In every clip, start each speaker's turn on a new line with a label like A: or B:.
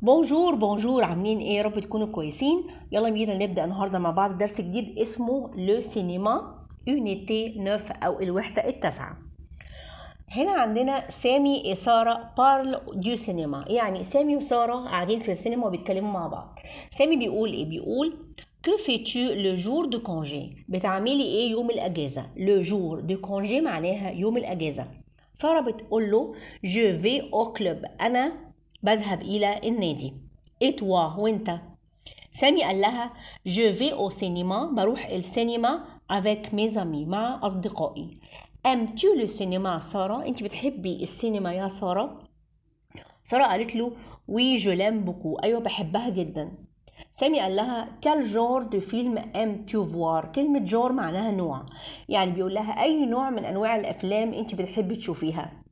A: بونجور بونجور، عاملين ايه؟ يا رب تكونوا كويسين. يلا بينا نبدأ النهارده مع بعض درس جديد اسمه لو سينما يونيتي 9 او الوحدة التاسعة. هنا عندنا سامي وسارة بارل دو سينما، يعني سامي وسارة قاعدين في السينما وبيتكلموا مع بعض. سامي بيقول ايه؟ بيقول que fais-tu le jour de congé؟ بتعملي ايه يوم الاجازة؟ le jour de congé معناها يوم الاجازة. سارة بتقول له je vais au club، انا بذهب الى النادي. et toi وانت؟ سامي قال لها je vais au cinéma، بروح السينما avec mes amis مع اصدقائي. aimes-tu le cinéma سارة؟ انت بتحبي السينما يا سارة؟ سارة قالت له oui je l'aime beaucoup، ايوه بحبها جدا. سامي قال لها quel genre de film aimes-tu voir؟ كلمة genre معناها نوع، يعني بيقول لها اي نوع من انواع الافلام انت بتحبي تشوفيها.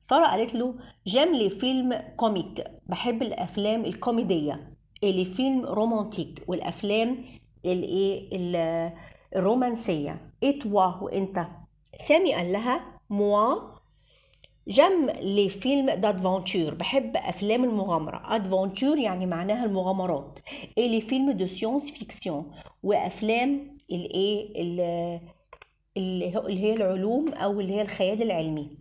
A: سارة قالت له j'aime les films comiques، بحب الافلام الكوميدية. les films romantiques، والافلام الرومانسية. et toi وانت؟ سامي قال لها moi j'aime les films d'adventure، بحب افلام المغامرة. adventure يعني معناها المغامرات. et les films de science fiction، وافلام اللي هي العلوم او اللي هي الخيال العلمي.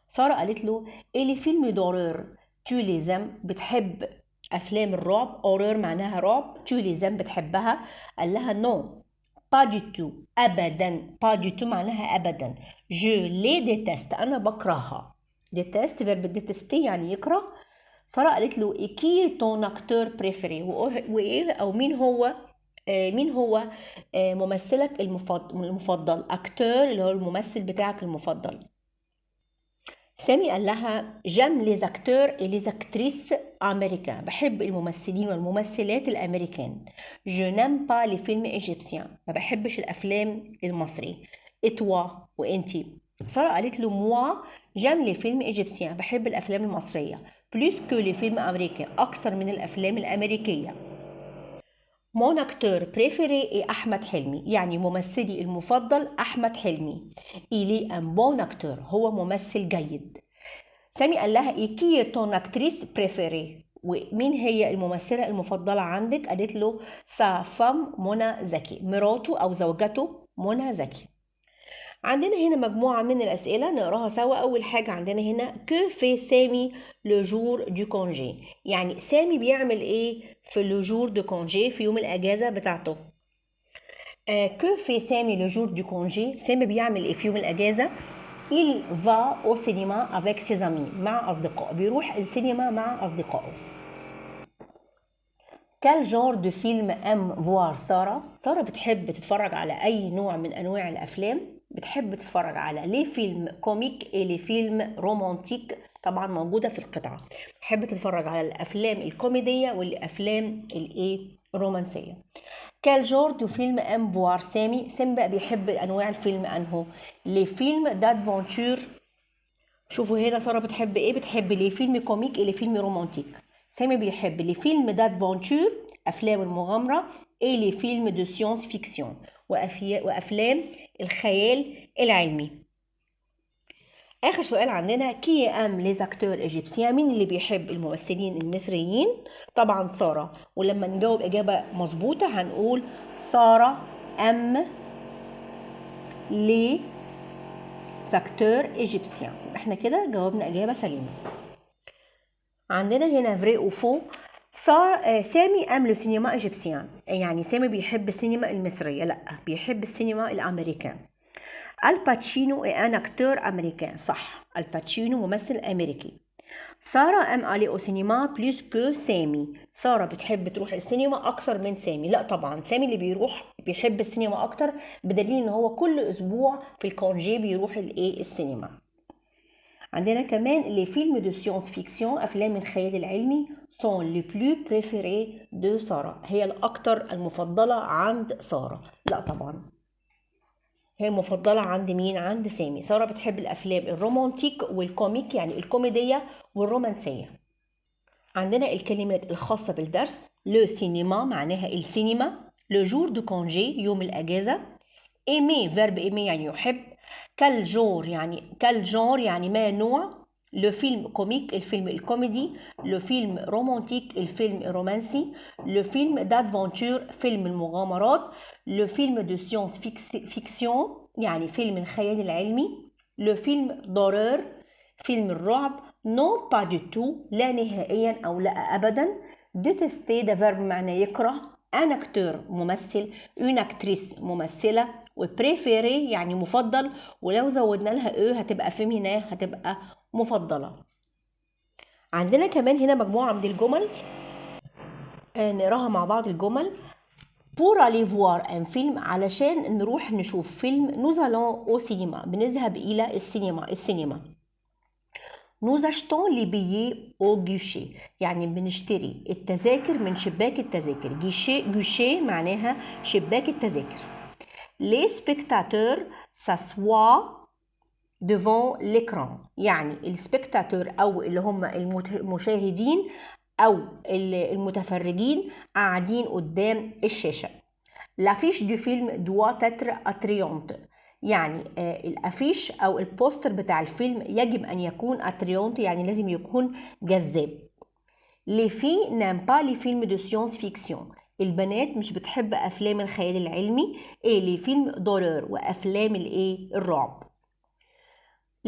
A: سارة قالت له et les films d'horreur tu les aimes؟ بتحب افلام الرعب. horror معناها رعب، tu les aimes بتحبها. قال لها non pas du tout، ابدا. pas du tout معناها ابدا. je les déteste، انا بكرهها. déteste verbe détester يعني يكره. سارة قالت له et qui est ton acteur préféré؟ وايه او مين هو ممثلك المفضل. acteur اللي هو الممثل بتاعك المفضل. سامي قال لها j'aime les acteurs et les actrices américains، بحب الممثلين والممثلات الامريكان. je n'aime pas les films égyptiens، ما بحبش الافلام المصري. et toi وانتي؟ سارة قالت له moi j'aime les films égyptiens، بحب الافلام المصرية. plus que les films américains، اكثر من الافلام الامريكية. mon acteur préféré est أحمد حلمي، يعني ممثلي المفضل أحمد حلمي. il est un bon acteur، هو ممثل جيد. سامي قال لها et qui est ton actrice préférée؟ ومين هي الممثلة المفضلة عندك؟ قالت له sa femme منى زكي، مراته أو زوجته منى زكي. عندنا هنا مجموعة من الأسئلة نقراها سوا. أول حاجة عندنا هنا que fait سامي le jour du congé؟ يعني سامي بيعمل إيه في le jour du congé، في يوم الأجازة بتاعته. que fait سامي le jour du congé؟ سامي بيعمل إيه في يوم الأجازة؟ il va au cinéma avec ses amis، مع أصدقائه، بيروح السينما مع أصدقائه. quel genre de film aime voir سارة؟ سارة بتحب تتفرج على أي نوع من أنواع الأفلام؟ بتحب تتفرج على لي فيلم كوميك لي فيلم رومانتيك، طبعا موجودة في القطعة. بتحب تتفرج على الأفلام الكوميدية والأفلام الرومانسية. quel genre de film aime voir سامي؟ سامي بقى بيحب أنواع الفيلم أنه لي فيلم d'adventure. شوفوا هنا سارة بتحب إيه؟ بتحب لي فيلم كوميك لي فيلم رومانتيك. سامي بيحب لي فيلم d'adventure، أفلام المغامرة، et les films de science-fiction، وأفلام الخيال العلمي. آخر سؤال عندنا كي أم لي زاكتور إيجيبسيان؟ مين اللي بيحب الممثلين المصريين؟ طبعا سارة. ولما نجاوب إجابة مظبوطة هنقول سارة أم لي زاكتور إيجيبسيان. احنا كده جاوبنا إجابة سليمة. عندنا هنا فري أو فو. سامي أم لو سينما إيجيبسيان؟ يعني سامي بيحب السينما المصرية؟ لا، بيحب السينما الأمريكان. الباتشينو ان اكتور امريكان، صح، الباتشينو ممثل امريكي. سارة ام الي او سينما بلوس كو سامي؟ سارة بتحب تروح السينما اكتر من سامي؟ لا طبعا، سامي اللي بيحب السينما اكتر، بدليل ان هو كل اسبوع في الكونجي بيروح السينما. عندنا كمان لي فيلم دو سيونس فيكسيون، افلام الخيال العلمي، سون لي بلو بريفيري دو سارة، هي الاكتر المفضلة عند سارة؟ لا طبعا، هي المفضلة عند مين؟ عند سامي. سارة بتحب الأفلام الرومانتيك والكوميك، يعني الكوميدية والرومانسية. عندنا الكلمات الخاصة بالدرس. لو سينما معناها السينما. لو جور دو كونجي يوم الأجازة. ايمي فيرب ايمي يعني يحب. كال جور يعني ما نوع لو فيلم كوميك الفيلم الكوميدي، لو فيلم رومانتيك الفيلم الرومانسي، لو فيلم دادفونتور فيلم المغامرات، لو فيلم دو سيونس فيكسيون يعني فيلم الخيال العلمي، لو فيلم دورور فيلم الرعب، نو با دو تو لا نهائيا أو لا أبدا، ديتستي ده فيرب معناه يكره، ان اكتور ممثل، اون اكتريس ممثلة، وبريفيري يعني مفضل، ولو زودنا لها او هتبقى فيمينا هتبقى مفضلة. عندنا كمان هنا مجموعة من الجمل نقراها مع بعض الجمل. pour aller voir un film علشان نروح نشوف فيلم nous allons au cinéma بنذهب إلى السينما. nous achetons les billets au guichet يعني بنشتري التذاكر من شباك التذاكر. guichet معناها شباك التذاكر. les spectateurs s'assoient devant l'écran يعني السبكتاتور أو اللي هم المشاهدين أو المتفرجين قاعدين قدام الشاشة. l'affiche du film doit être attrayante يعني الافيش او البوستر بتاع الفيلم يجب ان يكون اتريونت يعني لازم يكون جذاب. les filles n'aiment pas les films de science-fiction البنات مش بتحب افلام الخيال العلمي les films d'horreur وافلام الرعب.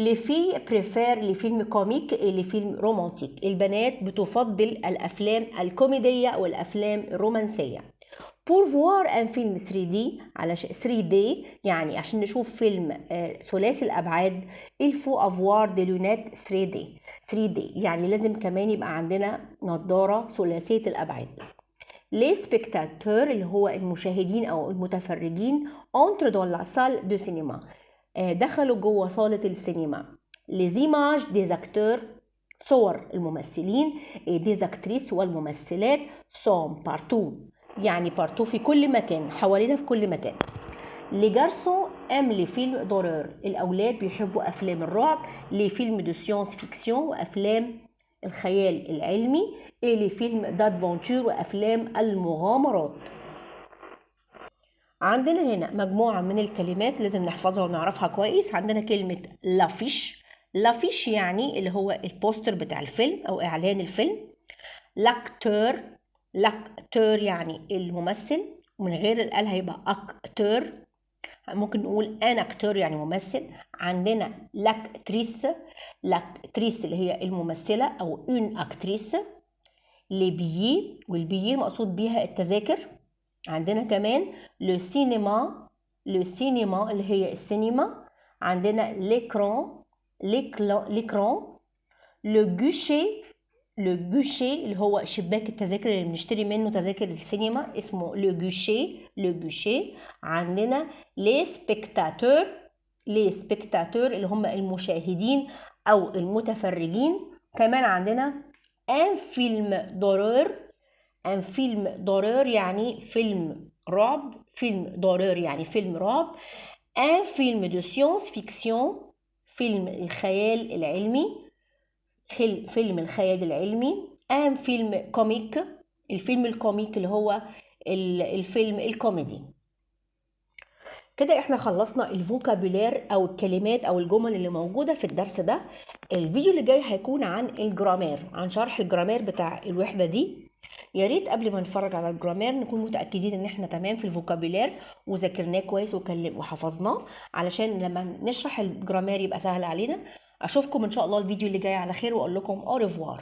A: les filles préfèrent les films comiques et les films romantiques البنات بتفضل الافلام الكوميدية والافلام الرومانسية. pour voir un film 3D على 3D يعني عشان نشوف فيلم ثلاثي الأبعاد il faut avoir des lunettes 3D يعني لازم كمان يبقى عندنا نظارة ثلاثية الأبعاد. les spectateurs اللي هو المشاهدين أو المتفرجين entrent dans la salle de cinéma دخلوا جوه صالة السينما. les images des acteurs صور الممثلين des actrices والممثلات sont partout يعني بارتو في كل مكان حوالينا في كل مكان. لي جارسون ام لي فيلم دورور الأولاد بيحبوا أفلام الرعب، لي فيلم دو سيونس فيكسيون وأفلام الخيال العلمي، لي فيلم دادفونتور وأفلام المغامرات. عندنا هنا مجموعة من الكلمات لازم نحفظها ونعرفها كويس. عندنا كلمة لافيش يعني اللي هو البوستر بتاع الفيلم أو إعلان الفيلم. لاكتور يعني الممثل ومن غير الال هيبقى اكتور. ممكن نقول ان اكتور يعني ممثل. عندنا لاكتريس اللي هي الممثلة او اون اكتريس. لي بيي والبيي مقصود بيها التذاكر. عندنا كمان لو سينما اللي هي السينما. عندنا ليكران لو جوشي اللي هو شباك التذاكر اللي بنشتري منه تذاكر السينما اسمه لو جوشي. عندنا لي سبكتاتور اللي هم المشاهدين او المتفرجين. كمان عندنا ان فيلم دورور يعني فيلم رعب. ان فيلم دو سيونس فيكسيون فيلم الخيال العلمي. ان فيلم كوميك الفيلم الكوميك اللي هو الفيلم الكوميدي. كده احنا خلصنا الفوكابولير او الكلمات او الجمل اللي موجودة في الدرس ده. الفيديو اللي جاي هيكون عن الجرامير، عن شرح الجرامير بتاع الوحدة دي. يا ريت قبل ما نتفرج على الجرامير نكون متأكدين ان احنا تمام في الفوكابولير وذاكرناه كويس وحفظناه علشان لما نشرح الجرامير يبقى سهل علينا. اشوفكم ان شاء الله الفيديو اللي جاي على خير واقول لكم au revoir.